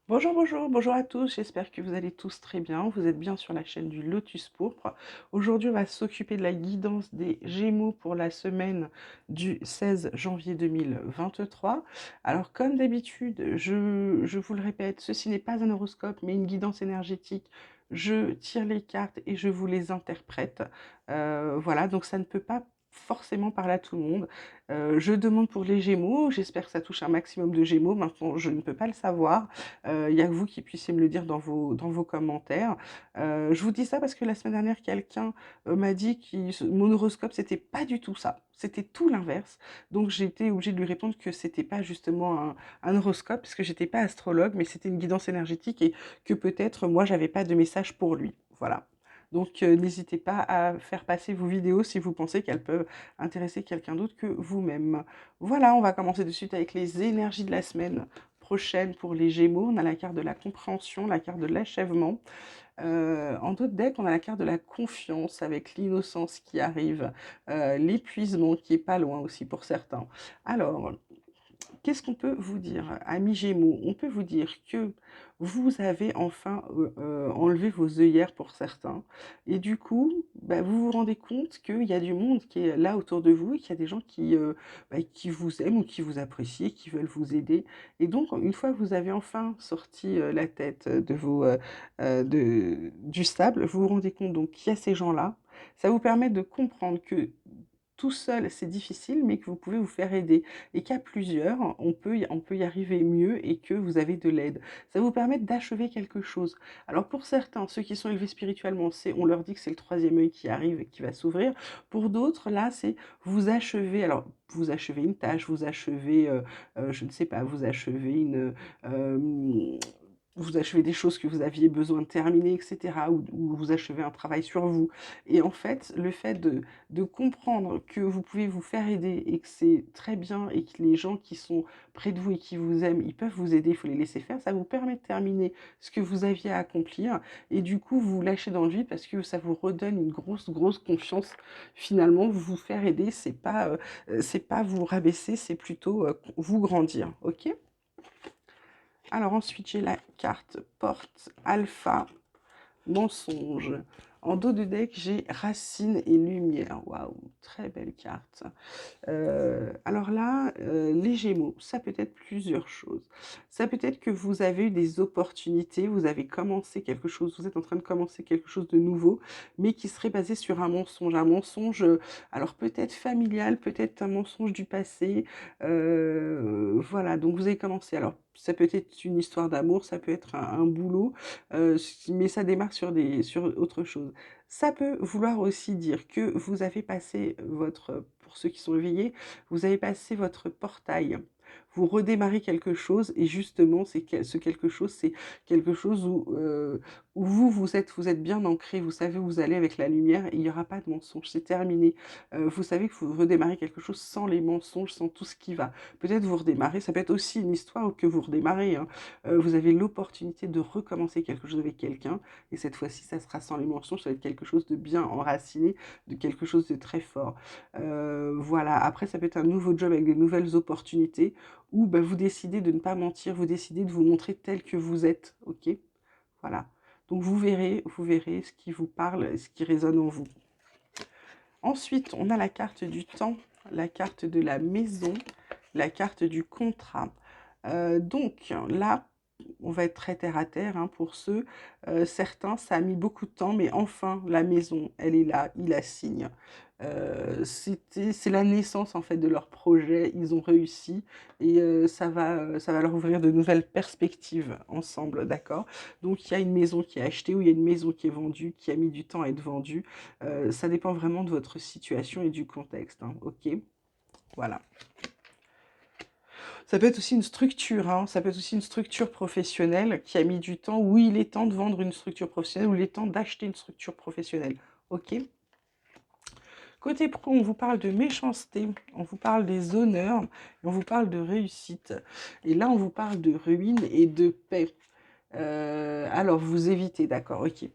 Bonjour, bonjour, bonjour à tous, j'espère que vous allez tous très bien. Vous êtes bien sur la chaîne du Lotus Pourpre. Aujourd'hui, on va s'occuper de la guidance des Gémeaux pour la semaine du 16 janvier 2023. Alors, comme d'habitude, je vous le répète, ceci n'est pas un horoscope, mais une guidance énergétique. Je tire les cartes et je vous les interprète. Voilà, donc ça ne peut pas forcément parler à tout le monde. Je demande pour les Gémeaux, j'espère que ça touche un maximum de Gémeaux. Maintenant, je ne peux pas le savoir. Il y a que vous qui puissiez me le dire dans vos commentaires. Je vous dis ça parce que la semaine dernière, quelqu'un m'a dit que mon horoscope, c'était pas du tout ça. C'était tout l'inverse. Donc j'ai été obligée de lui répondre que c'était pas justement un horoscope, parce que j'étais pas astrologue, mais c'était une guidance énergétique et que peut-être moi, j'avais pas de message pour lui. Voilà. Donc n'hésitez pas à faire passer vos vidéos si vous pensez qu'elles peuvent intéresser quelqu'un d'autre que vous-même. Voilà, on va commencer de suite avec les énergies de la semaine prochaine pour les Gémeaux. On a la carte de la compréhension, la carte de l'achèvement. En d'autres decks, on a la carte de la confiance avec l'innocence qui arrive, l'épuisement qui est pas loin aussi pour certains. Alors, qu'est-ce qu'on peut vous dire, amis Gémeaux? On peut vous dire que vous avez enfin enlevé vos œillères pour certains. Et du coup, bah, vous vous rendez compte qu'il y a du monde qui est là autour de vous et qu'il y a des gens qui vous aiment ou qui vous apprécient, qui veulent vous aider. Et donc, une fois que vous avez enfin sorti la tête du sable, vous vous rendez compte donc qu'il y a ces gens-là. Ça vous permet de comprendre que tout seul, c'est difficile, mais que vous pouvez vous faire aider et qu'à plusieurs, on peut y arriver mieux et que vous avez de l'aide. Ça vous permet d'achever quelque chose. Alors pour certains, ceux qui sont élevés spirituellement, on leur dit que c'est le troisième œil qui arrive et qui va s'ouvrir. Pour d'autres, là, c'est vous achevez, alors vous achevez une tâche, vous achevez, je ne sais pas, euh, vous achevez des choses que vous aviez besoin de terminer, etc., ou vous achevez un travail sur vous. Et en fait, le fait de comprendre que vous pouvez vous faire aider et que c'est très bien et que les gens qui sont près de vous et qui vous aiment, ils peuvent vous aider, il faut les laisser faire, ça vous permet de terminer ce que vous aviez à accomplir et du coup vous vous lâchez dans le vide parce que ça vous redonne une grosse, grosse confiance. Finalement, vous faire aider, c'est pas vous rabaisser, c'est plutôt vous grandir, ok? Alors ensuite, j'ai la carte porte alpha mensonge. En dos de deck, j'ai racine et lumière. Waouh, très belle carte. Alors là, les Gémeaux, ça peut être plusieurs choses. Ça peut être que vous avez eu des opportunités, vous avez commencé quelque chose, vous êtes en train de commencer quelque chose de nouveau, mais qui serait basé sur un mensonge. Un mensonge, alors peut-être familial, peut-être un mensonge du passé. Voilà, donc vous avez commencé. Alors, ça peut être une histoire d'amour, ça peut être un boulot, mais ça démarre sur autre chose. Ça peut vouloir aussi dire que vous avez passé pour ceux qui sont éveillés, vous avez passé votre portail. Vous redémarrez quelque chose et justement, ce quelque chose, c'est quelque chose où vous êtes bien ancré, vous savez où vous allez avec la lumière et il n'y aura pas de mensonge, c'est terminé. Vous savez que vous redémarrez quelque chose sans les mensonges, sans tout ce qui va. Peut-être vous redémarrez, ça peut être aussi une histoire que vous redémarrez, hein. Vous avez l'opportunité de recommencer quelque chose avec quelqu'un et cette fois-ci, ça sera sans les mensonges, ça va être quelque chose de bien enraciné, de quelque chose de très fort. Voilà, après ça peut être un nouveau job avec des nouvelles opportunités ou bah, vous décidez de ne pas mentir, vous décidez de vous montrer tel que vous êtes, ok? Voilà. Donc vous verrez ce qui vous parle, ce qui résonne en vous. Ensuite, on a la carte du temps, la carte de la maison, la carte du contrat. Donc là, on va être très terre à terre hein, pour ceux. Certains, ça a mis beaucoup de temps, mais enfin, la maison, elle est là, ils la signent. C'est la naissance en fait de leur projet, ils ont réussi et ça va leur ouvrir de nouvelles perspectives ensemble, d'accord? Donc il y a une maison qui est achetée ou il y a une maison qui est vendue, qui a mis du temps à être vendue. Ça dépend vraiment de votre situation et du contexte, hein, ok? Voilà. Ça peut être aussi une structure, hein, ça peut être aussi une structure professionnelle qui a mis du temps, où il est temps de vendre une structure professionnelle, où il est temps d'acheter une structure professionnelle. Ok. Côté pro, on vous parle de méchanceté, on vous parle des honneurs, on vous parle de réussite. Et là, on vous parle de ruine et de paix. Alors, vous évitez, d'accord, ok.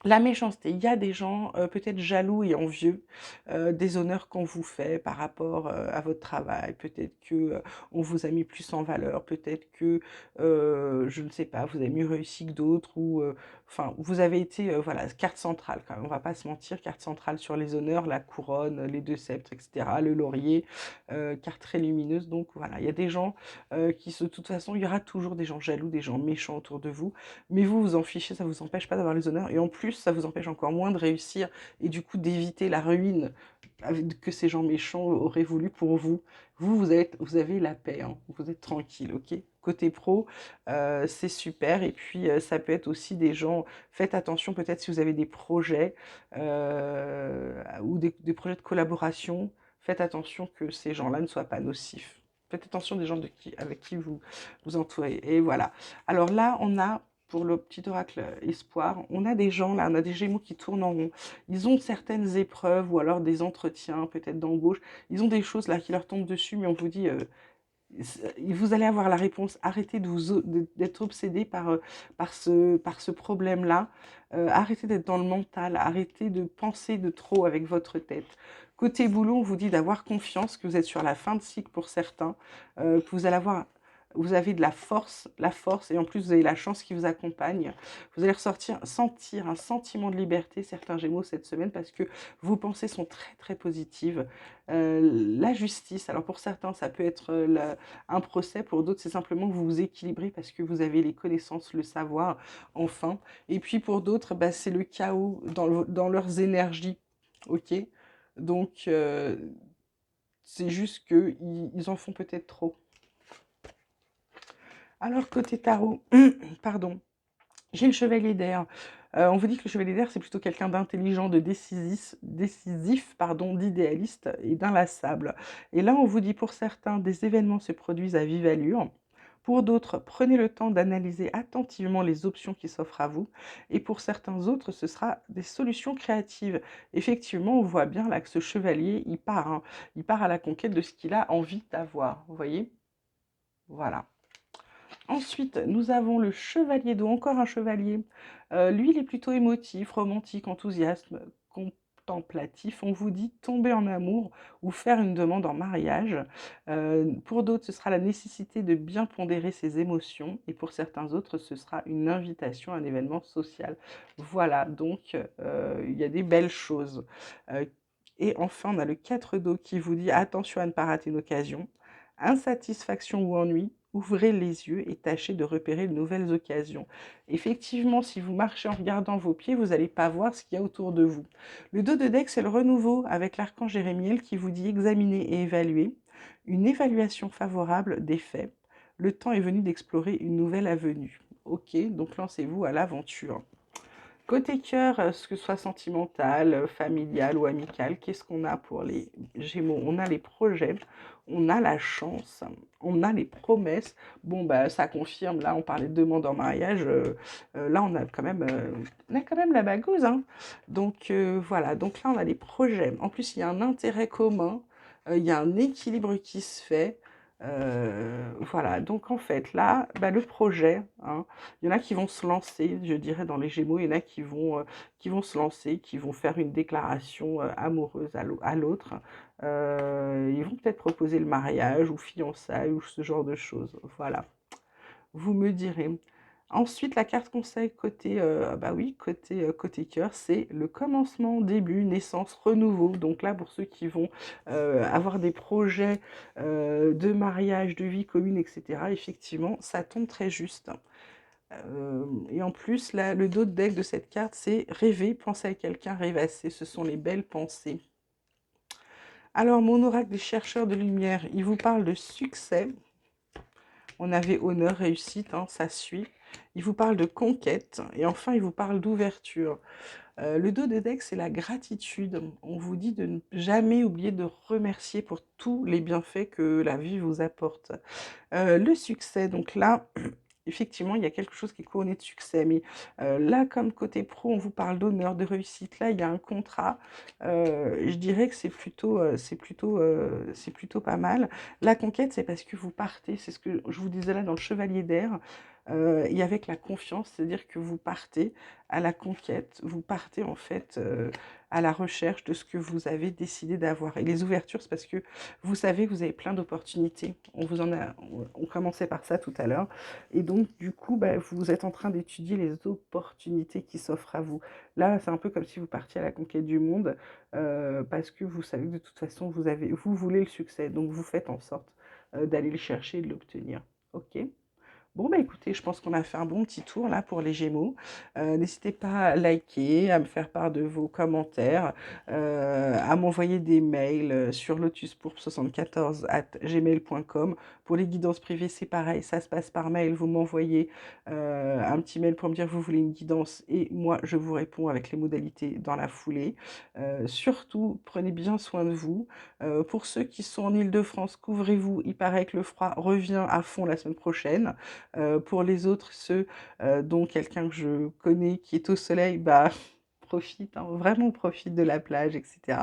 La méchanceté, il y a des gens, peut-être jaloux et envieux, des honneurs qu'on vous fait par rapport, à votre travail. Peut-être que, on vous a mis plus en valeur, peut-être que, je ne sais pas, vous avez mieux réussi que d'autres ou, enfin, vous avez été, voilà, carte centrale quand même, on va pas se mentir, carte centrale sur les honneurs, la couronne, les 2 sceptres et cetera, le laurier, carte très lumineuse. Donc voilà, il y a des gens, de toute façon, il y aura toujours des gens jaloux, des gens méchants autour de vous. Mais vous, vous en fichez, ça vous empêche pas d'avoir les honneurs et en plus, ça vous empêche encore moins de réussir et du coup d'éviter la ruine que ces gens méchants auraient voulu pour vous. Vous avez la paix, hein, vous êtes tranquille, ok? Côté pro, c'est super. Et puis, ça peut être aussi des gens, faites attention peut-être si vous avez des projets ou des projets de collaboration, faites attention que ces gens-là ne soient pas nocifs. Faites attention des gens avec qui vous vous entourez. Et voilà. Alors là, on a pour le petit oracle espoir, on a des gens là, on a des gémeaux qui tournent en rond. Ils ont certaines épreuves ou alors des entretiens peut-être d'embauche. Ils ont des choses là qui leur tombent dessus, mais on vous dit, vous allez avoir la réponse. Arrêtez d'être obsédé par ce problème-là. Arrêtez d'être dans le mental. Arrêtez de penser de trop avec votre tête. Côté boulot, on vous dit d'avoir confiance, que vous êtes sur la fin de cycle pour certains, que vous allez avoir vous avez de la force, et en plus vous avez la chance qui vous accompagne. Vous allez sentir un sentiment de liberté, certains Gémeaux, cette semaine, parce que vos pensées sont très très positives. La justice, alors pour certains, ça peut être un procès, pour d'autres, c'est simplement que vous vous équilibrez parce que vous avez les connaissances, le savoir, enfin. Et puis pour d'autres, bah, c'est le chaos dans leurs énergies, ok? Donc, c'est juste qu'ils en font peut-être trop. Alors, côté tarot, pardon, j'ai le chevalier d'air. On vous dit que le chevalier d'air, c'est plutôt quelqu'un d'intelligent, de décisif, pardon, d'idéaliste et d'inlassable. Et là, on vous dit pour certains, des événements se produisent à vive allure. Pour d'autres, prenez le temps d'analyser attentivement les options qui s'offrent à vous. Et pour certains autres, ce sera des solutions créatives. Effectivement, on voit bien là que ce chevalier, il part, hein. Il part à la conquête de ce qu'il a envie d'avoir. Vous voyez? Voilà. Ensuite, nous avons le chevalier d'eau, encore un chevalier. Lui, il est plutôt émotif, romantique, enthousiasme, contemplatif. On vous dit tomber en amour ou faire une demande en mariage. Pour d'autres, ce sera la nécessité de bien pondérer ses émotions. Et pour certains autres, ce sera une invitation à un événement social. Voilà, donc il y a des belles choses. Euh, et enfin, on a le 4 d'eau qui vous dit attention à ne pas rater une occasion. Insatisfaction ou ennui, ouvrez les yeux et tâchez de repérer de nouvelles occasions. Effectivement, si vous marchez en regardant vos pieds, vous n'allez pas voir ce qu'il y a autour de vous. Le dos de deck, c'est le renouveau avec l'archange Jérémiel qui vous dit examiner et évaluer. Une évaluation favorable des faits. Le temps est venu d'explorer une nouvelle avenue. Ok, donc lancez-vous à l'aventure. Côté cœur, que ce soit sentimental, familial ou amical, qu'est-ce qu'on a pour les Gémeaux? On a les projets, on a la chance, on a les promesses. Bon, bah, ça confirme, là, on parlait de demande en mariage, là, on a quand même la bagouze, hein. Donc, voilà, donc là, on a les projets. En plus, il y a un intérêt commun, il y a un équilibre qui se fait. Voilà, donc en fait, là, bah, le projet, hein, il y en a qui vont se lancer, je dirais, dans les Gémeaux. Il y en a qui vont se lancer, qui vont faire une déclaration amoureuse à l'autre. Ils vont peut-être proposer le mariage ou fiançailles ou ce genre de choses. Voilà, vous me direz. Ensuite, la carte conseil côté, bah oui, côté cœur, c'est le commencement, début, naissance, renouveau. Donc là, pour ceux qui vont avoir des projets de mariage, de vie commune, etc., effectivement, ça tombe très juste. Et en plus, là, le dos de deck de cette carte, c'est rêver, penser à quelqu'un, rêvasser. Ce sont les belles pensées. Alors, mon oracle des chercheurs de lumière, il vous parle de succès. On avait honneur, réussite, hein, ça suit. Il vous parle de conquête. Et enfin, il vous parle d'ouverture. Le dos de deck, c'est la gratitude. On vous dit de ne jamais oublier de remercier pour tous les bienfaits que la vie vous apporte. Le succès, donc là, effectivement, il y a quelque chose qui est couronné de succès. Mais là, comme côté pro, on vous parle d'honneur, de réussite. Là, il y a un contrat. Je dirais que c'est plutôt pas mal. La conquête, c'est parce que vous partez. C'est ce que je vous disais là dans le Chevalier d'air. Et avec la confiance, c'est-à-dire que vous partez à la conquête, vous partez en fait à la recherche de ce que vous avez décidé d'avoir. Et les ouvertures, c'est parce que vous savez que vous avez plein d'opportunités. On commençait par ça tout à l'heure. Et donc, du coup, bah, vous êtes en train d'étudier les opportunités qui s'offrent à vous. Là, c'est un peu comme si vous partiez à la conquête du monde, parce que vous savez que de toute façon, vous voulez le succès. Donc, vous faites en sorte d'aller le chercher et de l'obtenir. OK? Bon, bah écoutez, je pense qu'on a fait un bon petit tour là pour les Gémeaux. N'hésitez pas à liker, à me faire part de vos commentaires, à m'envoyer des mails sur lotuspourpe74@gmail.com. Pour les guidances privées, c'est pareil, ça se passe par mail. Vous m'envoyez un petit mail pour me dire que vous voulez une guidance et moi, je vous réponds avec les modalités dans la foulée. Surtout, prenez bien soin de vous. Pour ceux qui sont en Île-de-France, couvrez-vous. Il paraît que le froid revient à fond la semaine prochaine. Pour les autres, ceux dont quelqu'un que je connais qui est au soleil, bah profite, hein, vraiment profite de la plage, etc.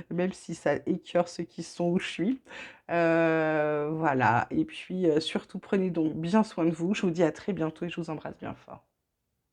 Même si ça écœure ceux qui sont où je suis. Voilà. Et puis surtout prenez donc bien soin de vous. Je vous dis à très bientôt et je vous embrasse bien fort.